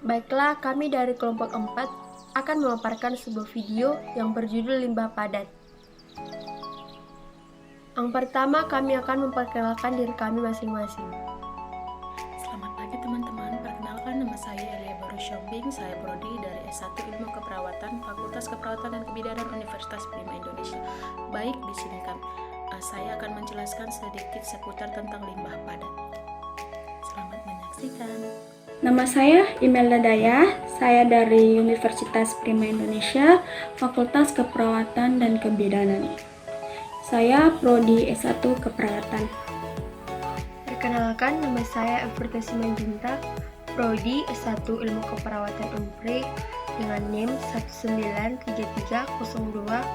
Baiklah, kami dari kelompok 4 akan memaparkan sebuah video yang berjudul limbah padat. Yang pertama, kami akan memperkenalkan diri kami masing-masing. Selamat pagi teman-teman, perkenalkan nama saya Elia Baru Shopping. Saya prodi dari S1 Ilmu Keperawatan, Fakultas Keperawatan dan Kebidanan Universitas Prima Indonesia. Baik, di sini saya akan menjelaskan sedikit seputar tentang limbah padat. Selamat menyaksikan. Nama saya Imelda Daya, saya dari Universitas Prima Indonesia, Fakultas Keperawatan dan Kebidanan. Saya prodi S1 Keperawatan. Perkenalkan, nama saya Everta Simanjuntak, prodi S1 Ilmu Keperawatan Unpri dengan NIM 19330200015.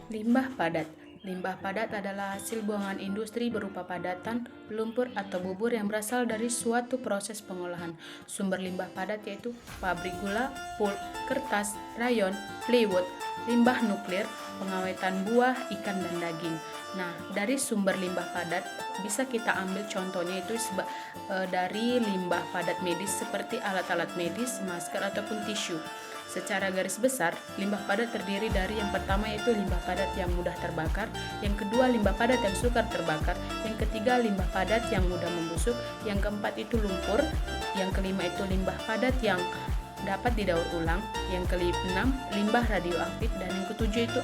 Limbah padat. Limbah padat adalah hasil buangan industri berupa padatan, lumpur, atau bubur yang berasal dari suatu proses pengolahan. Sumber limbah padat yaitu pabrik gula, pulp, kertas, rayon, plywood, limbah nuklir, pengawetan buah, ikan, dan daging. Nah, dari sumber limbah padat bisa kita ambil contohnya itu dari limbah padat medis seperti alat-alat medis, masker, ataupun tisu. Secara garis besar, limbah padat terdiri dari yang pertama yaitu limbah padat yang mudah terbakar, yang kedua limbah padat yang sukar terbakar, yang ketiga limbah padat yang mudah membusuk, yang keempat itu lumpur, yang kelima itu limbah padat yang dapat didaur ulang, yang keenam limbah radioaktif, dan yang ketujuh itu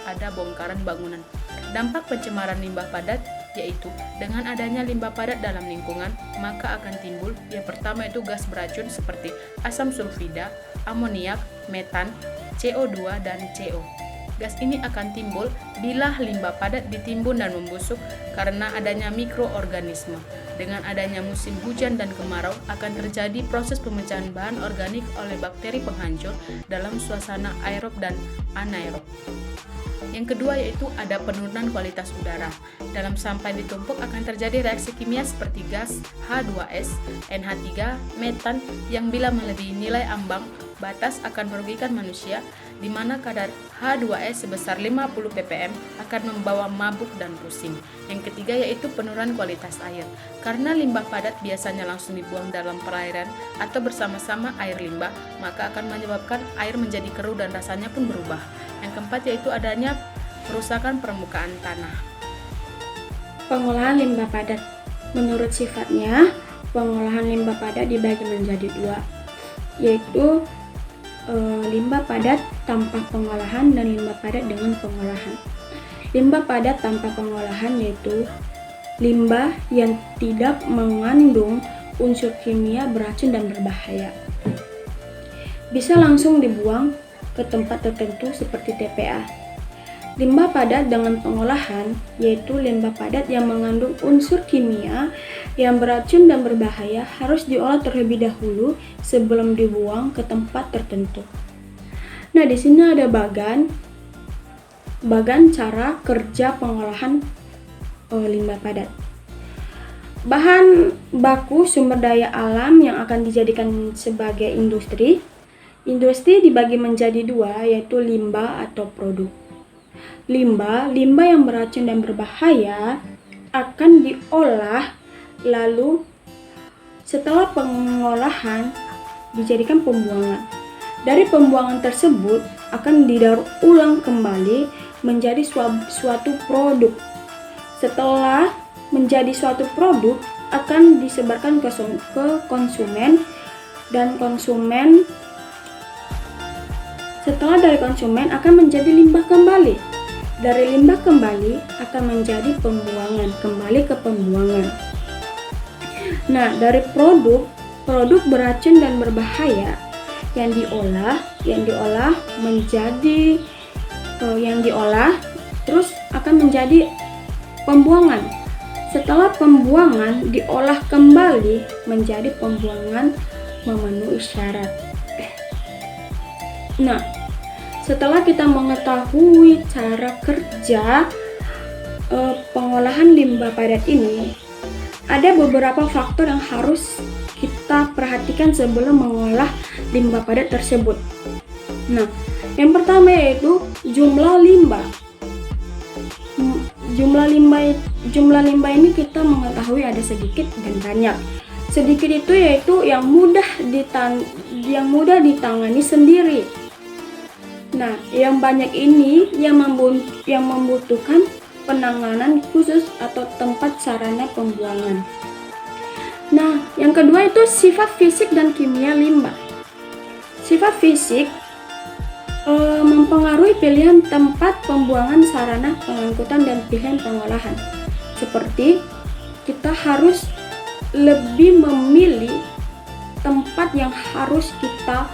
ada bongkaran bangunan. Dampak pencemaran limbah padat yaitu dengan adanya limbah padat dalam lingkungan, maka akan timbul yang pertama itu gas beracun seperti asam sulfida, amoniak, metan, CO2, dan CO. Gas ini akan timbul bila limbah padat ditimbun dan membusuk karena adanya mikroorganisme. Dengan adanya musim hujan dan kemarau akan terjadi proses pemecahan bahan organik oleh bakteri penghancur dalam suasana aerob dan anaerob. Yang kedua yaitu ada penurunan kualitas udara. Dalam sampah yang ditumpuk akan terjadi reaksi kimia seperti gas H2S, NH3, metan yang bila melebihi nilai ambang batas akan merugikan manusia, di mana kadar H2S sebesar 50 ppm akan membawa mabuk dan pusing. Yang ketiga yaitu penurunan kualitas air. Karena limbah padat biasanya langsung dibuang dalam perairan atau bersama-sama air limbah, maka akan menyebabkan air menjadi keruh dan rasanya pun berubah. Yang keempat yaitu adanya kerusakan permukaan tanah. Pengolahan limbah padat. Menurut sifatnya, pengolahan limbah padat dibagi menjadi dua, yaitu limbah padat tanpa pengolahan dan limbah padat dengan pengolahan. Limbah padat tanpa pengolahan yaitu limbah yang tidak mengandung unsur kimia beracun dan berbahaya. Bisa langsung dibuang ke tempat tertentu seperti TPA. Limbah padat dengan pengolahan yaitu limbah padat yang mengandung unsur kimia yang beracun dan berbahaya harus diolah terlebih dahulu sebelum dibuang ke tempat tertentu. Nah, di sini ada bagan cara kerja pengolahan limbah padat. Bahan baku sumber daya alam yang akan dijadikan sebagai industri. Industri dibagi menjadi dua, yaitu limbah atau produk. Limbah yang beracun dan berbahaya akan diolah, lalu setelah pengolahan dijadikan pembuangan. Dari pembuangan tersebut akan didaur ulang kembali menjadi suatu produk. Setelah menjadi suatu produk akan disebarkan ke konsumen, dan setelah dari konsumen akan menjadi limbah kembali. Dari limbah kembali akan menjadi pembuangan, kembali ke pembuangan. Nah, dari produk beracun dan berbahaya yang diolah terus akan menjadi pembuangan. Setelah pembuangan diolah kembali menjadi pembuangan memenuhi syarat. Nah, setelah kita mengetahui cara kerja pengolahan limbah padat ini, ada beberapa faktor yang harus kita perhatikan sebelum mengolah limbah padat tersebut. Nah, yang pertama yaitu jumlah limbah. Jumlah limbah ini kita mengetahui ada sedikit dan banyak. Sedikit itu yaitu yang mudah ditangani sendiri. Nah, yang banyak ini yang membutuhkan penanganan khusus atau tempat sarana pembuangan. Nah, yang kedua itu sifat fisik dan kimia limbah. Sifat fisik mempengaruhi pilihan tempat pembuangan, sarana pengangkutan, dan pilihan pengolahan. Seperti kita harus lebih memilih tempat yang harus kita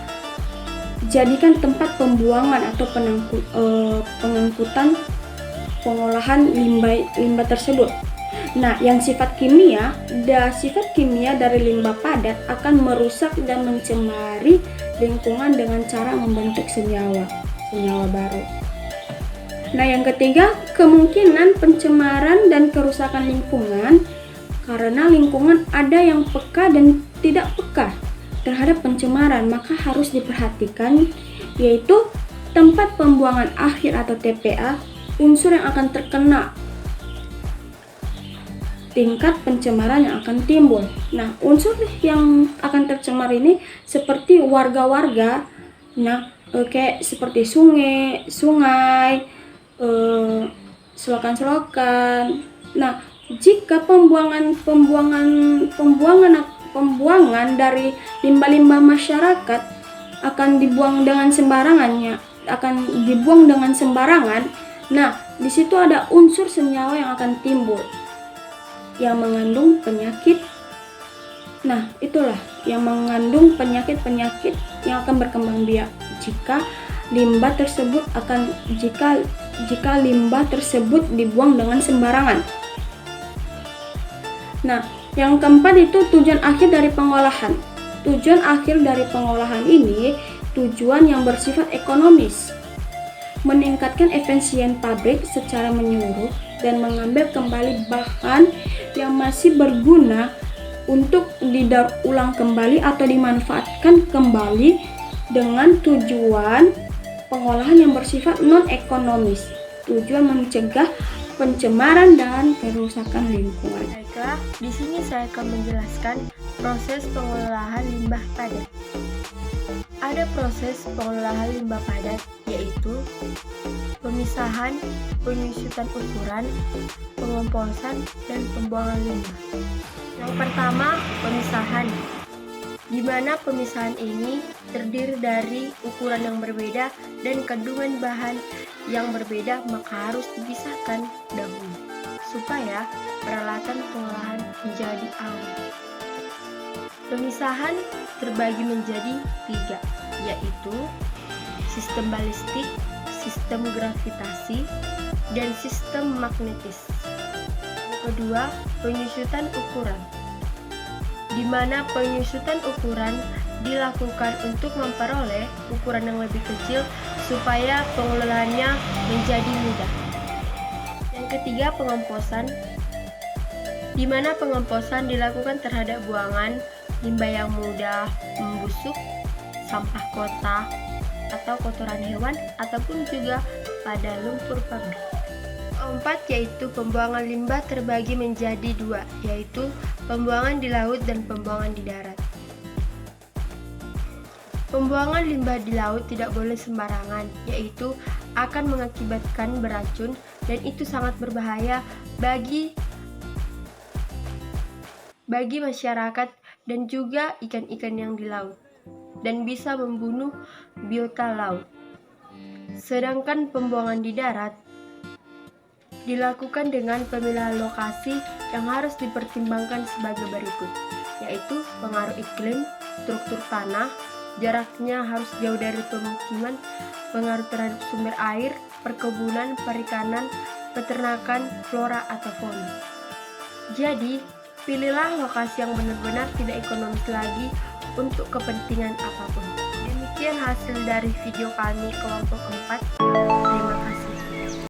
jadikan tempat pembuangan atau pengangkutan pengolahan limbah tersebut. Nah, yang sifat kimia dari limbah padat akan merusak dan mencemari lingkungan dengan cara membentuk senyawa baru. Nah, yang ketiga, kemungkinan pencemaran dan kerusakan lingkungan, karena lingkungan ada yang peka dan tidak peka terhadap pencemaran, maka harus diperhatikan, yaitu tempat pembuangan akhir atau TPA, unsur yang akan terkena, tingkat pencemaran yang akan timbul. Nah, unsur yang akan tercemar ini seperti warga-warga, kayak seperti sungai, selokan-selokan. Nah, jika pembuangan dari limbah-limbah masyarakat akan dibuang dengan sembarangan, nah, di situ ada unsur senyawa yang akan timbul yang mengandung penyakit. Nah, itulah yang mengandung penyakit-penyakit yang akan berkembang biak jika limbah tersebut dibuang dengan sembarangan. Nah, yang keempat itu tujuan akhir dari pengolahan. Tujuan akhir dari pengolahan ini tujuan yang bersifat ekonomis, meningkatkan efisien pabrik secara menyeluruh dan mengambil kembali bahan yang masih berguna untuk didaur ulang kembali atau dimanfaatkan kembali dengan tujuan pengolahan yang bersifat non-ekonomis. Tujuan mencegah pencemaran dan kerusakan lingkungan. Baiklah, di sini saya akan menjelaskan proses pengolahan limbah padat. Ada proses pengolahan limbah padat, yaitu pemisahan, penyusutan ukuran, pengomposan, dan pembuangan limbah. Yang pertama, pemisahan, di mana pemisahan ini terdiri dari ukuran yang berbeda dan kandungan bahan yang berbeda, maka harus dipisahkan dahulu supaya peralatan pengolahan menjadi aman. Pemisahan terbagi menjadi 3, yaitu sistem balistik, sistem gravitasi, dan sistem magnetis. Yang kedua, penyusutan ukuran, di mana penyusutan ukuran dilakukan untuk memperoleh ukuran yang lebih kecil supaya pengelolaannya menjadi mudah. Yang ketiga, pengomposan, di mana pengomposan dilakukan terhadap buangan limbah yang mudah membusuk, sampah kota, atau kotoran hewan, ataupun juga pada lumpur pabrik. Keempat, yaitu pembuangan limbah terbagi menjadi 2, yaitu pembuangan di laut dan pembuangan di darat. Pembuangan limbah di laut tidak boleh sembarangan, yaitu akan mengakibatkan beracun dan itu sangat berbahaya bagi masyarakat dan juga ikan-ikan yang di laut, dan bisa membunuh biota laut. Sedangkan pembuangan di darat dilakukan dengan pemilihan lokasi yang harus dipertimbangkan sebagai berikut, yaitu pengaruh iklim, struktur tanah, jaraknya harus jauh dari pemukiman, pengaruh terhadap sumber air, perkebunan, perikanan, peternakan, flora atau fauna. Jadi, pilihlah lokasi yang benar-benar tidak ekonomis lagi untuk kepentingan apapun. Demikian hasil dari video kami kelompok 4. Terima